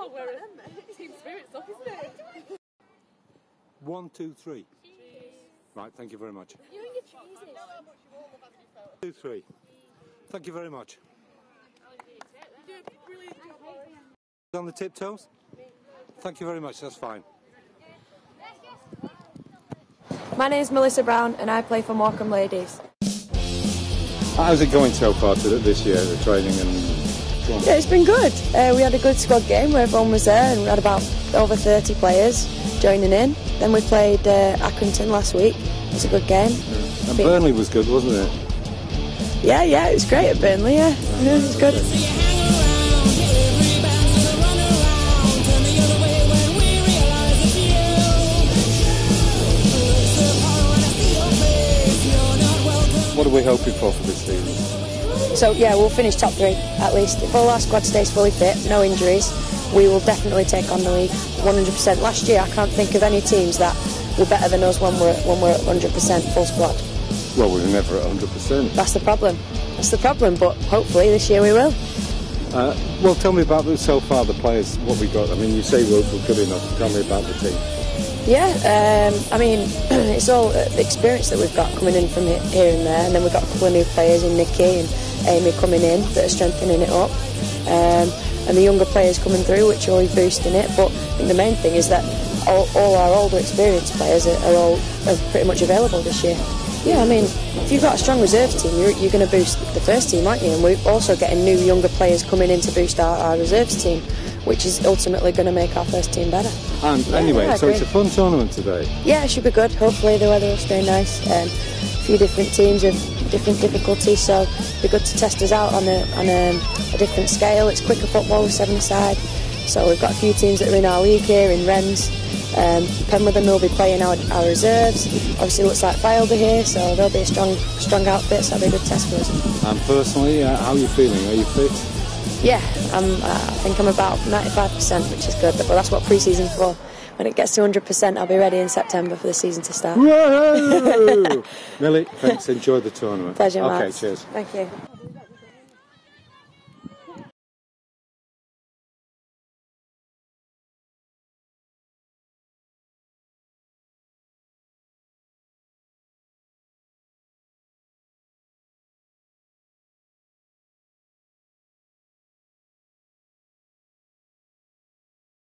Oh, we're team spirit stuff, isn't it? 1, 2, 3. Right, thank you very much. You and your cheeses. 2, 3. Thank you very much. You did a brilliant job. On the tiptoes? Thank you very much, that's fine. My name is Melissa Brown and I play for Morecambe Ladies. How's it going so far this year, the training and... Yeah, it's been good. We had a good squad game where everyone was there and we had about over 30 players joining in. Then we played Accrington last week. It was a good game. Yeah. And Burnley was good, wasn't it? Yeah, it was great at Burnley, yeah. It was good. What are we hoping for this season? So yeah, we'll finish top 3 at least. If all our squad stays fully fit, no injuries, we will definitely take on the league 100%. Last year I can't think of any teams that were better than us when we're at 100% full squad. Well, we're never at 100%. That's the problem, but hopefully this year we will. Well, tell me about so far the players, what we got. I mean, you say we're good enough. Tell me about the team. Yeah, I mean, it's all the experience that we've got coming in from here and there, and then we've got a couple of new players in Nikki and Amy coming in that are strengthening it up, and the younger players coming through, which are always boosting it. But I think the main thing is that all our older experienced players are pretty much available this year. Yeah, I mean, if you've got a strong reserves team, you're going to boost the first team, aren't you? And we're also getting new younger players coming in to boost our reserves team, which is ultimately going to make our first team better. And anyway, so it's a fun tournament today. Yeah, it should be good. Hopefully the weather will stay nice. A few different teams of different difficulties, so it'll be good to test us out on a different scale. It's quicker football with 7-a-side, so we've got a few teams that are in our league here in Wrens. Penwither will be playing our reserves. Obviously looks like Filder here, so they'll be a strong outfit, so that'll be a good test for us. And personally, how are you feeling? Are you fit? Yeah, I think I'm about 95%, which is good, but that's what pre-season's for. When it gets to 100%, I'll be ready in September for the season to start. Whoa! Millie, thanks. Enjoy the tournament. Pleasure, Okay, Matt. cheers. Thank you.